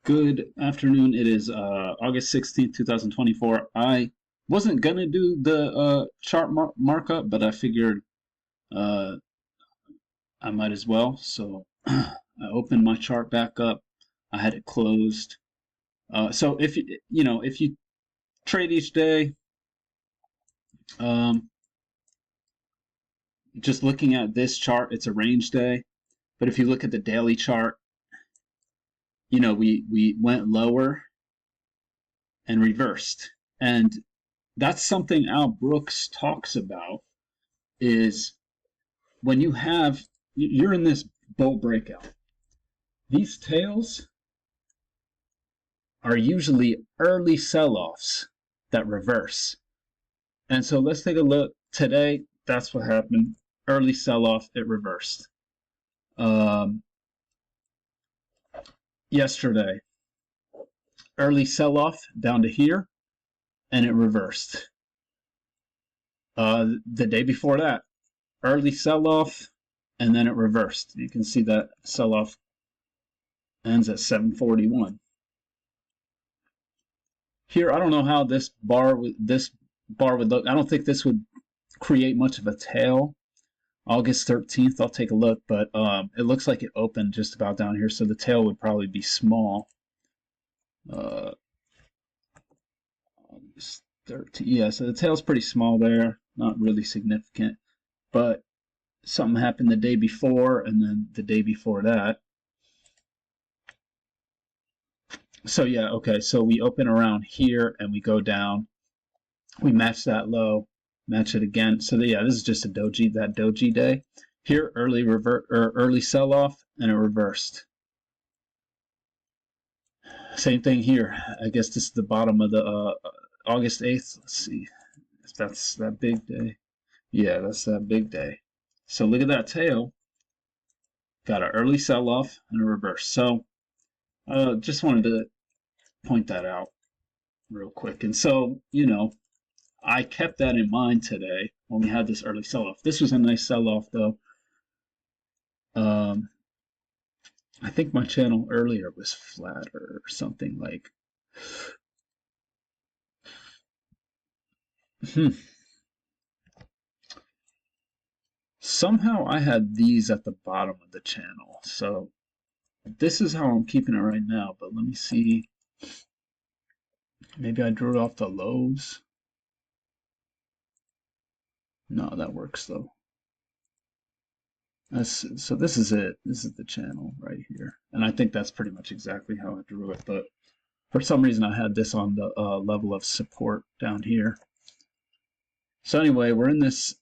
Good afternoon. It is August 16th, 2024. I wasn't gonna do the chart markup, but I figured uh, I might as well. So I opened my chart back up. I had it closed. So if you trade each day, um, just looking at this chart, it's a range day. But if you look at the daily chart, we went lower and reversed. And that's something Al Brooks talks about is when you're in this bull breakout, these tails are usually early sell-offs that reverse. And so let's take a look. Today, that's what happened. Early sell-off, it reversed. Yesterday, early sell-off down to here, and it reversed. The day before that, early sell-off, and then it reversed. You can see that sell-off ends at 741. Here, I don't know how this bar would look. I don't think this would create much of a tail. August 13th, I'll take a look, but it looks like it opened just about down here, so the tail would probably be small. August 13th, yeah, so the tail's pretty small there, not really significant, but something happened the day before and then the day before that. So yeah, okay, so we open around here and we go down. We match that low, match it again. So yeah, this is just a doji day. Here, early sell-off, and it reversed. Same thing here. I guess this is the bottom of the August 8th. Let's see if that's that big day. Yeah, that's that big day. So look at that tail. Got an early sell-off and a reverse. So just wanted to point that out real quick. And so, I kept that in mind today when we had this early sell-off. This was a nice sell-off, though. I think my channel earlier was flatter or something like. Somehow I had these at the bottom of the channel. So this is how I'm keeping it right now. But let me see. Maybe I drew it off the lows. No, that works though. So this is it. This is the channel right here. And I think that's pretty much exactly how I drew it. But for some reason, I had this on the level of support down here. So anyway, we're in this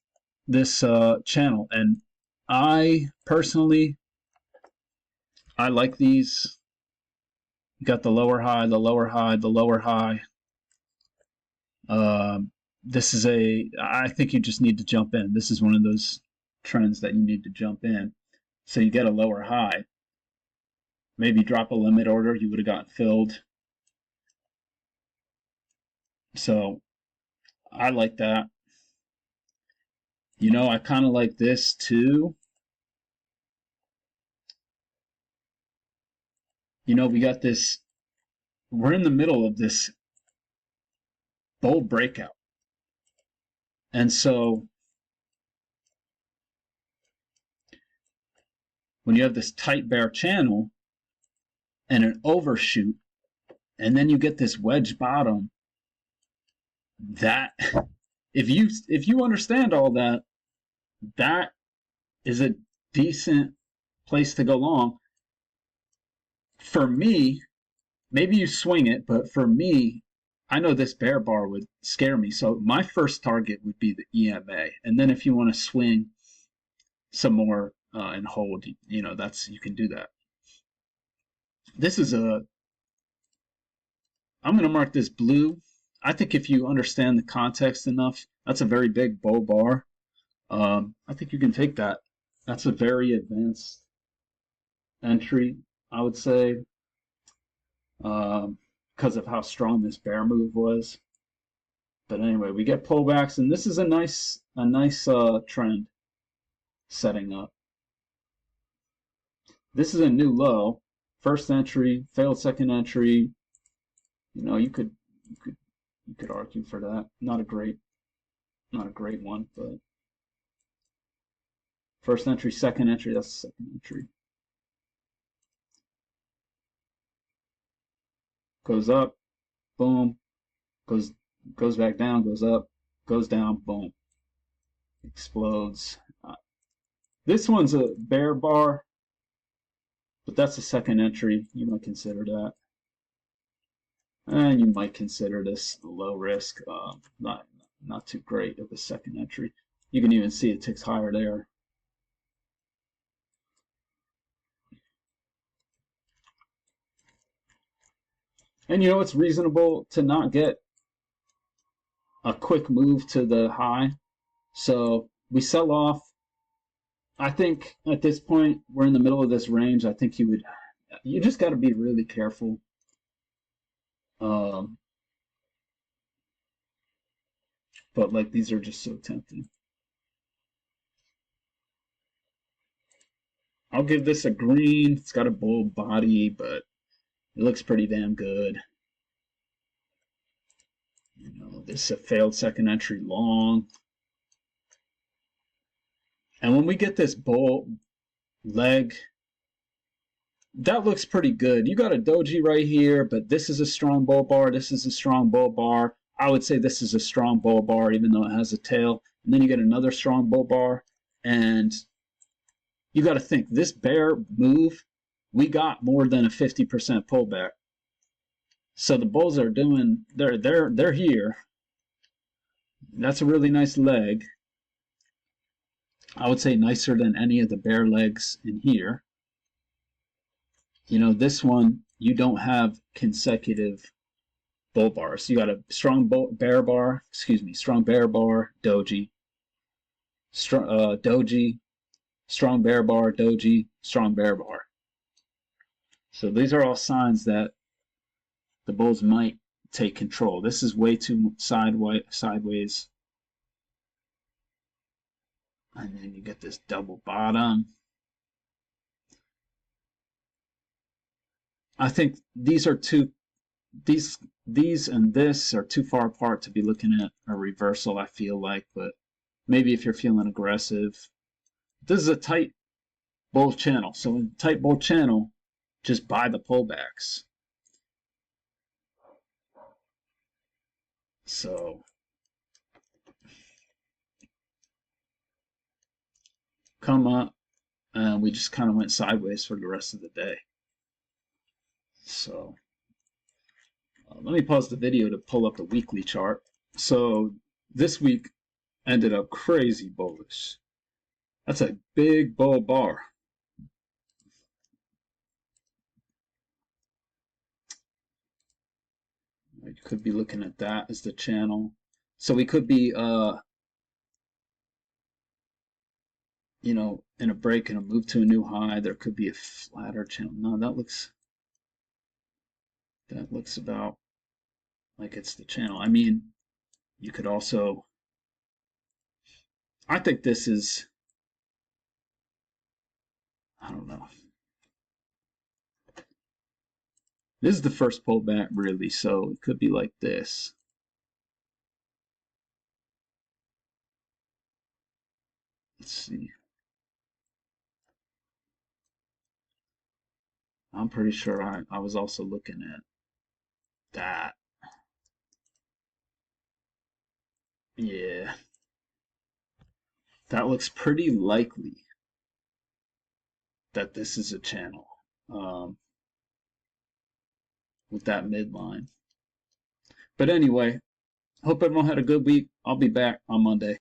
channel. And I personally, I like these. You got the lower high, the lower high, the lower high. This is I think you just need to jump in. This is one of those trends that you need to jump in. So you get a lower high. Maybe drop a limit order, you would have gotten filled. So I like that. I kind of like this too. We got this, we're in the middle of this bull breakout. And so when you have this tight bear channel and an overshoot, and then you get this wedge bottom, that if you understand all that, that is a decent place to go long. For me, maybe you swing it, but for me, I know this bear bar would scare me. So my first target would be the EMA. And then if you want to swing some more and hold, you can do that. This is I'm going to mark this blue. I think if you understand the context enough, that's a very big bull bar. I think you can take that. That's a very advanced entry, I would say, because of how strong this bear move was. But anyway, we get pullbacks, and this is a nice trend setting up. This is a new low. first entry, failed second entry. You know, you could argue for that. Not a great one, but first entry, second entry, that's the second entry. Goes up, boom, goes back down, goes up, goes down, boom, explodes. This one's a bear bar, but that's a second entry. You might consider that. And you might consider this low risk, not too great of a second entry. You can even see it ticks higher there. And you know, it's reasonable to not get a quick move to the high. So we sell off. I think at this point, we're in the middle of this range. I think you just got to be really careful. But like, these are just so tempting. I'll give this a green. It's got a bold body, but it looks pretty damn good. You know, this is a failed second entry long. And when we get this bull leg, that looks pretty good. You got a doji right here, but this is a strong bull bar. This is a strong bull bar. I would say this is a strong bull bar, even though it has a tail. And then you get another strong bull bar. And you got to think, this bear move, we got more than a 50% pullback. So the bulls are doing, they're here. That's a really nice leg. I would say nicer than any of the bear legs in here. You know, this one, you don't have consecutive bull bars. You got a strong bear bar, strong bear bar, doji, doji, strong bear bar, doji, strong bear bar. So these are all signs that the bulls might take control. This is way too sideways. And then you get this double bottom. I think these are these and this are too far apart to be looking at a reversal, I feel like, but maybe if you're feeling aggressive. This is a tight bull channel. So in a tight bull channel, just buy the pullbacks. So come up, and we just kind of went sideways for the rest of the day. So let me pause the video to pull up the weekly chart. So this week ended up crazy bullish. That's a big bull bar. You could be looking at that as the channel. So we could be, you know, in a break and a move to a new high. There could be a flatter channel. No, that looks about like it's the channel. I mean, you could also, I think this is, I don't know. This is the first pullback, really, so it could be like this. Let's see. I'm pretty sure I was also looking at that. Yeah. That looks pretty likely that this is a channel with that midline. But anyway, hope everyone had a good week. I'll be back on Monday.